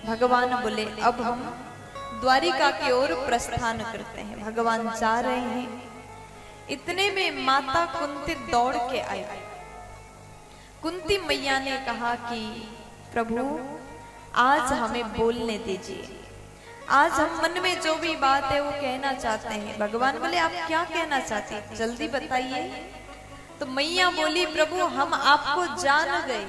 भगवान बोले अब हम द्वारिका की ओर प्रस्थान करते हैं। भगवान जा रहे हैं, इतने में माता कुंती दौड़ के आई। कुंती मैया ने कहा कि प्रभु आज हमें बोलने दीजिए, आज हम मन में जो भी बात है वो कहना चाहते हैं। भगवान बोले आप क्या कहना चाहते हैं, जल्दी बताइए। तो मैया बोली प्रभु हम आपको जान गए।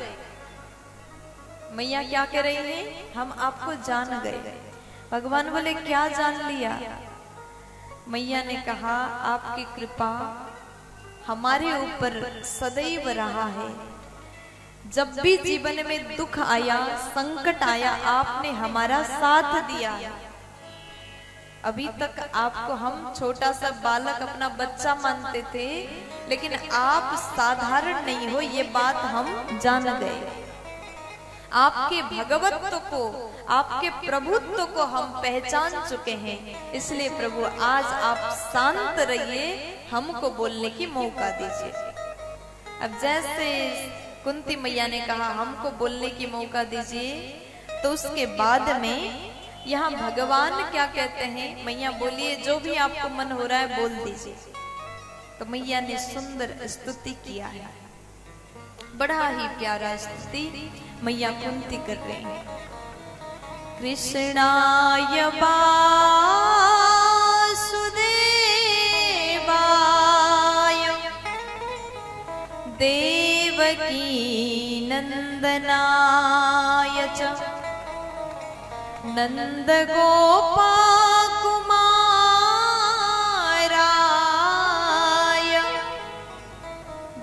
मैया क्या कह रही है, हम आपको जान गए। भगवान बोले क्या जान लिया। मैया ने कहा आपकी कृपा हमारे ऊपर सदैव रहा है। जब भी जीवन में दुख आया, संकट आया, आपने हमारा साथ दिया। अभी तक आपको हम छोटा सा बालक, अपना बच्चा मानते थे, लेकिन आप साधारण नहीं हो, ये बात हम जान गए। आपके भगवत्व को, आपके प्रभुत्व को हम पहचान चुके हैं। इसलिए प्रभु आज आप शांत रहिए, हमको बोलने की मौका दीजिए। अब जैसे कुंती मैया ने कहा हमको बोलने की मौका दीजिए, तो उसके बाद में यहाँ भगवान क्या कहते हैं, मैया बोलिए जो भी आपको मन हो रहा है बोल दीजिए। तो मैया ने सुंदर स्तुति किया है, बड़ा ही प्यारा स्तुति मैया कुंती कर रही है। कृष्णाय वासुदेवाय देवकी नंदनाय च नंद गोपाकुमाराय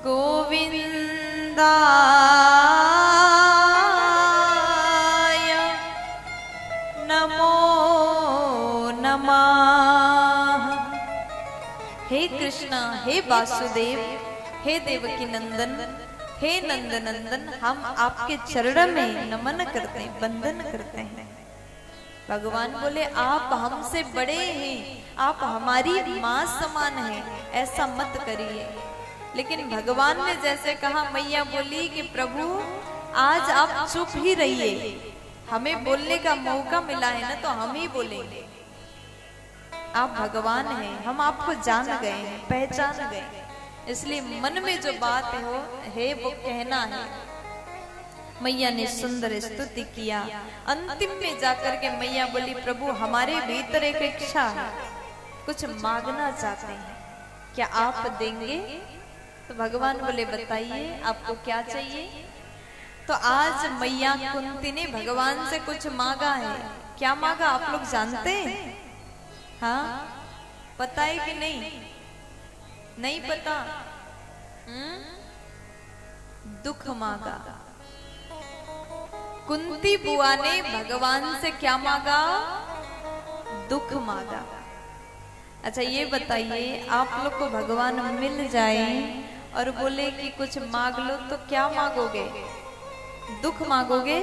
गोविंदाय नमो नमः। हे कृष्णा, हे वासुदेव, हे देवकी नंदन, हे नंद नंदन, हम आपके चरण में नमन करते हैं, वंदन करते हैं। भगवान बोले आप हमसे बड़े हैं, आप हमारी माँ समान हैं, ऐसा मत करिए। लेकिन भगवान ने जैसे कहा, मैया बोली कि प्रभु आज आप चुप ही रहिए, हमें बोलने का मौका मिला है ना, तो हम ही बोलेंगे। आप भगवान हैं, हम आपको जान गए हैं, पहचान गए, इसलिए मन में जो बात है वो कहना है। मैया ने सुंदर स्तुति किया। अंतिम में जाकर के मैया बोली प्रभु हमारे भीतर एक इच्छा है, कुछ मांगना चाहते हैं, क्या आप देंगे। तो भगवान बोले बताइए आपको क्या चाहिए। तो आज मैया कुंती ने भगवान से कुछ मांगा है। क्या मांगा आप लोग जानते हैं? हाँ, पता है कि नहीं? नहीं पता। दुख मांगा। कुंती बुआ ने भगवान से क्या मांगा? दुख मांगा। अच्छा ये बताइए, आप लोग को भगवान मिल जाए और बोले कि कुछ मांग लो, तो क्या मांगोगे? दुख मांगोगे?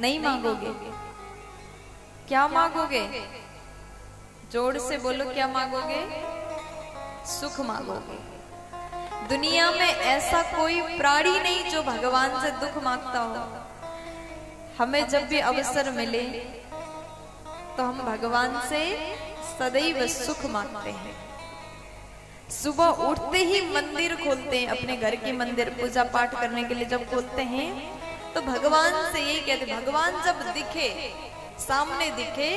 नहीं मांगोगे? क्या मांगोगे? जोर से बोलो, क्या मांगोगे? सुख मांगोगे। दुनिया में ऐसा कोई प्राणी नहीं जो भगवान से दुख मांगता हो। हमें जब भी अवसर मिले तो हम भगवान से सदैव सुख मांगते हैं। सुबह उठते ही मंदिर खोलते हैं, अपने घर की मंदिर पूजा पाठ करने के लिए जब खोलते हैं तो भगवान से यही कहते, भगवान जब दिखे, सामने दिखे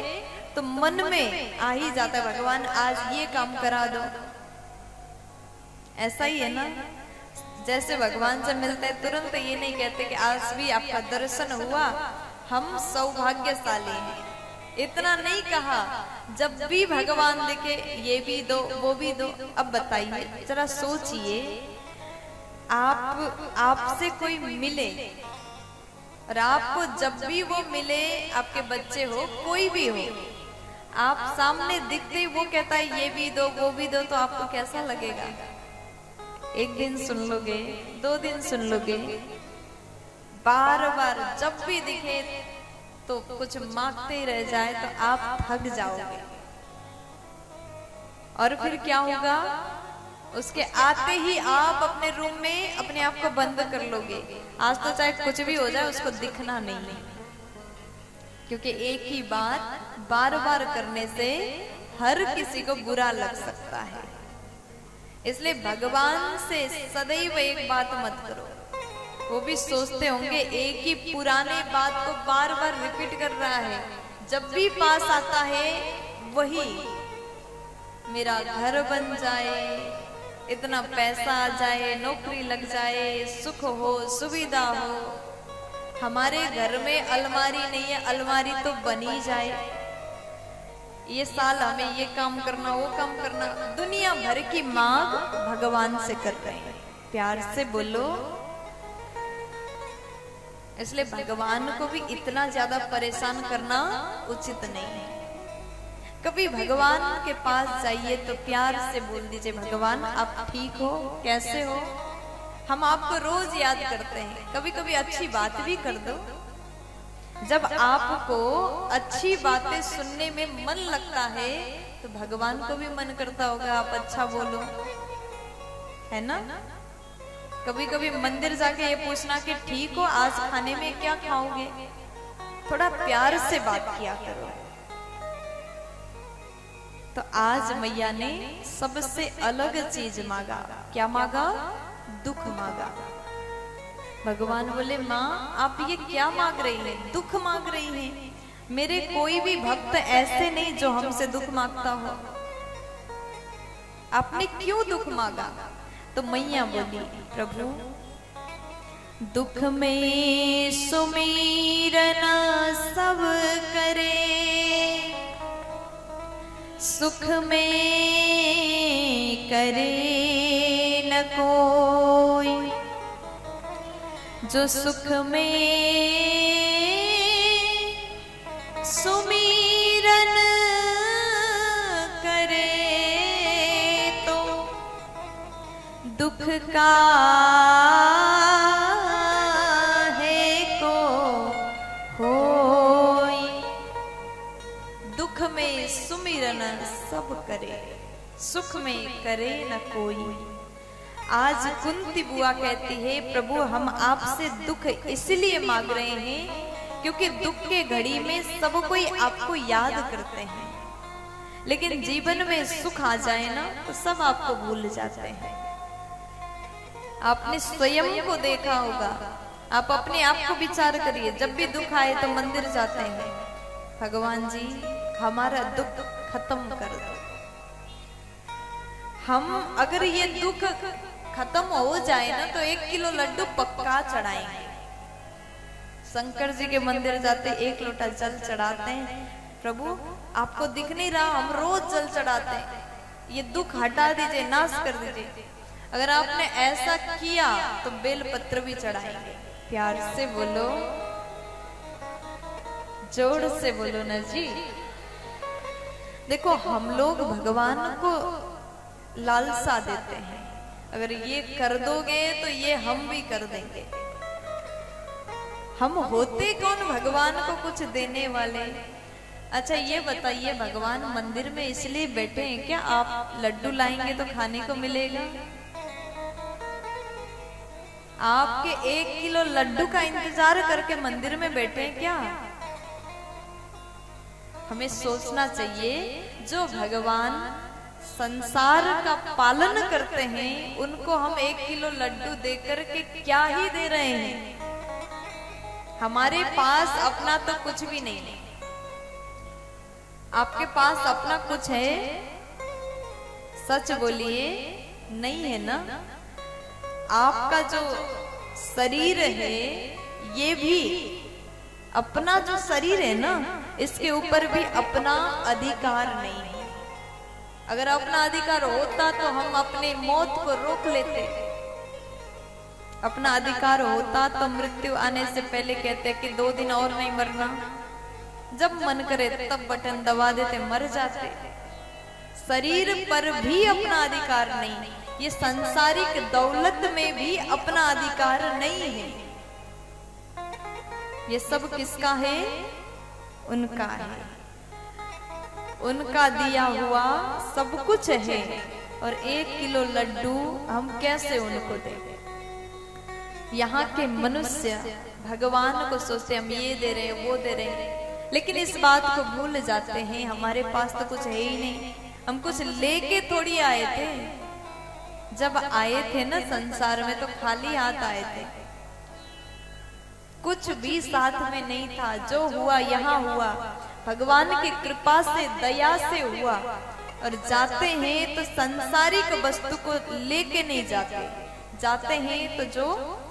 तो मन में आ ही जाता है भगवान आज ये काम करा दो। ऐसा ही है ना, जैसे भगवान से मिलते हैं तुरंत ये नहीं कहते कि आज भी आपका दर्शन हुआ, हम सौभाग्यशाली हैं। इतना नहीं कहा, जब भी भगवान दिखे ये भी दो वो भी दो। अब बताइए जरा सोचिए, आपसे कोई मिले और आपको जब भी वो मिले, आपके बच्चे हो कोई भी हो, आप सामने दिखते ही वो कहता है ये भी दो वो भी दो, तो आपको कैसा लगेगा? एक दिन सुन लोगे, 2 दिन सुन लोगे, बार बार जब भी दिखे तो कुछ मांगते ही रह जाए तो आप थक जाओगे। और फिर क्या होगा? उसके आते ही आप अपने रूम में अपने आप को बंद कर लोगे। आज तो चाहे कुछ भी हो जाए उसको दिखना नहीं। क्योंकि एक ही बात बार बार करने से हर किसी को बुरा लग सकता है। इसलिए भगवान से सदैव एक बात मत करो। वो भी सोचते होंगे एक ही पुराने बात को बार बार रिपीट कर रहा है, जब भी पास आता है वही, मेरा घर बन जाए, इतना पैसा आ जाए, नौकरी लग जाए, सुख हो, सुविधा हो। हमारे घर में अलमारी नहीं है, अलमारी तो बनी जाए। ये साल हमें ये काम करना, वो काम करना, दुनिया भर की मांग भगवान से कर रहे हैं। प्यार से बोलो। इसलिए भगवान को भी इतना ज्यादा परेशान करना उचित नहीं है। कभी भगवान के पास जाइए तो प्यार से बोल दीजिए, भगवान आप ठीक हो, कैसे हो? हम आपको रोज याद करते हैं। कभी कभी अच्छी बात भी कर दो। जब आपको अच्छी बातें सुनने में मन लगता है तो भगवान को भी मन करता होगा आप अच्छा बोलो, है ना? कभी कभी मंदिर जाके ये पूछना कि ठीक हो, आज खाने में क्या खाओगे? थोड़ा प्यार से बात किया करो। तो आज मैया ने सबसे अलग चीज मांगा। क्या मांगा? दुख मांगा। भगवान बोले, माँ आप ये क्या मांग रही हैं? दुख मांग रही हैं। मेरे कोई भी भक्त ऐसे नहीं जो हमसे दुख मांगता हो। आपने क्यों दुख मांगा? तो मैया बोली, प्रभु दुख में सुमीरन सब करे, सुख में करे न कोई, जो सुख में सुमीरन करे तो दुख का है को होई। दुख में सुमिरन सब करे, सुख में करे न कोई। आज कुंती बुआ कहती है, प्रभु हम आपसे दुख इसलिए मांग रहे हैं क्योंकि दुख के घड़ी में सब कोई आपको याद करते हैं, लेकिन जीवन में सुख आ जाए ना तो सब आपको भूल जाते हैं। आपने स्वयं को देखा होगा। आप अपने आप को विचार करिए। जब भी दुख आए तो मंदिर जाते हैं, भगवान जी हमारा दुख खत्म कर दो। हम अगर ये दुख खत्म हो जाए ना तो 1 किलो लड्डू पक्का चढ़ाएंगे। शंकर जी के मंदिर जाते 1 लोटा जल चढ़ाते हैं। प्रभु आपको दिख नहीं रहा, हम रोज जल चढ़ाते हैं, ये दुख हटा दीजिए, नाश कर दीजिए। अगर आपने ऐसा किया तो बेल पत्र भी चढ़ाएंगे। प्यार से बोलो, जोर से बोलो ना जी। देखो हम लोग भगवान को लालसा देते हैं, अगर ये कर दोगे तो ये हम भी कर देंगे। हम होते कौन भगवान को कुछ देने वाले? अच्छा ये बताइए, भगवान मंदिर में इसलिए बैठे हैं क्या आप लड्डू लाएंगे तो खाने को मिलेगा? आपके 1 किलो लड्डू का इंतजार करके मंदिर में बैठे हैं क्या? हमें सोचना चाहिए, जो भगवान संसार का पालन करते हैं उनको हम 1 किलो लड्डू देकर के क्या ही दे रहे हैं। हमारे पास अपना तो कुछ भी नहीं है। आपके पास अपना कुछ है? सच बोलिए, नहीं है ना? आपका जो शरीर है ये भी अपना जो शरीर है ना, इसके ऊपर भी अपना अधिकार नहीं है। अगर अपना अधिकार होता तो हम अपने मौत को रोक लेते। अपना अधिकार होता तो मृत्यु आने से पहले कहते कि 2 दिन और नहीं मरना, जब मन करे तब बटन दबा देते, मर जाते। शरीर पर भी अपना अधिकार नहीं, ये सांसारिक दौलत में भी अपना अधिकार नहीं है। ये सब किसका है? उनका है। उनका दिया हुआ सब कुछ है, और 1 किलो लड्डू हम कैसे उनको दें? यहाँ के मनुष्य भगवान को सोचते हम ये दे रहे हैं, वो दे रहे हैं, लेकिन इस बात को भूल जाते हैं हमारे पास तो कुछ है ही नहीं, हम कुछ लेके थोड़ी आए थे। जब आए थे ना संसार में तो खाली हाथ आए थे, कुछ भी साथ में नहीं था। जो हुआ यहाँ हुआ भगवान की कृपा से, दया से हुआ। और जाते हैं तो सांसारिक वस्तु को लेके नहीं जाते, जाते हैं तो जो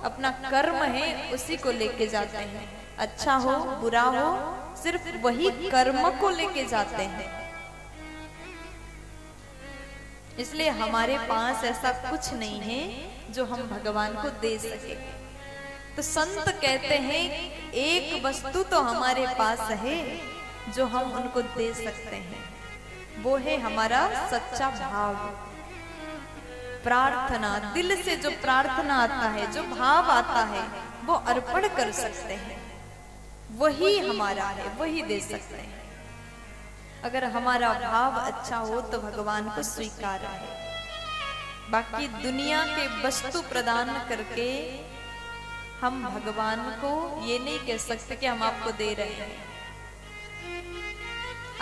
अपना कर्म है उसी को लेके जाते हैं। अच्छा हो बुरा हो सिर्फ वही कर्म को लेके जाते हैं। इसलिए हमारे पास ऐसा कुछ नहीं है जो हम भगवान को दे सके। तो संत कहते हैं एक वस्तु तो हमारे पास है जो हम उनको दे सकते हैं, वो है हमारा सच्चा भाव, प्रार्थना। दिल से जो प्रार्थना आता है, जो भाव आता है, वो अर्पण कर सकते हैं। वही हमारा है, वही दे सकते हैं। अगर हमारा भाव अच्छा हो तो भगवान को स्वीकार है। बाकी दुनिया के वस्तु प्रदान करके हम भगवान को ये नहीं कह सकते कि हम आपको दे रहे हैं।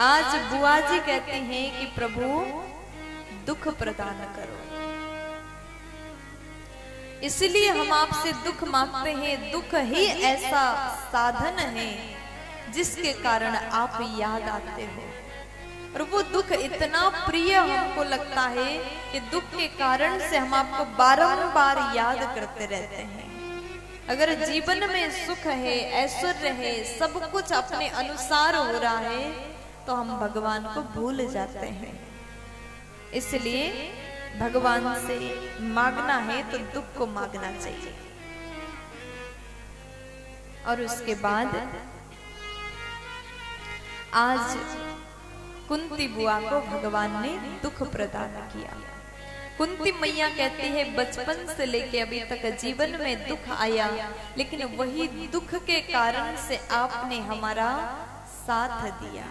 आज बुआ जी कहते हैं कि प्रभु दुख प्रदान करो, इसलिए हम आपसे दुख मांगते हैं। दुख ही ऐसा साधन है जिसके कारण आप याद आते हो, और वो दुख इतना प्रिय हमको लगता है कि दुख के कारण से हम आपको बारंबार याद करते रहते हैं। अगर जीवन में सुख है, ऐश्वर्य है, सब कुछ अपने अनुसार हो रहा है तो हम भगवान को भूल जाते हैं। इसलिए भगवान से मांगना है तो दुख को मांगना चाहिए। और उसके बाद आज कुंती बुआ को भगवान ने दुख प्रदान किया। कुंती मैया कहती है बचपन से लेके अभी तक जीवन में दुख आया, लेकिन वही दुख के कारण से आपने हमारा साथ दिया।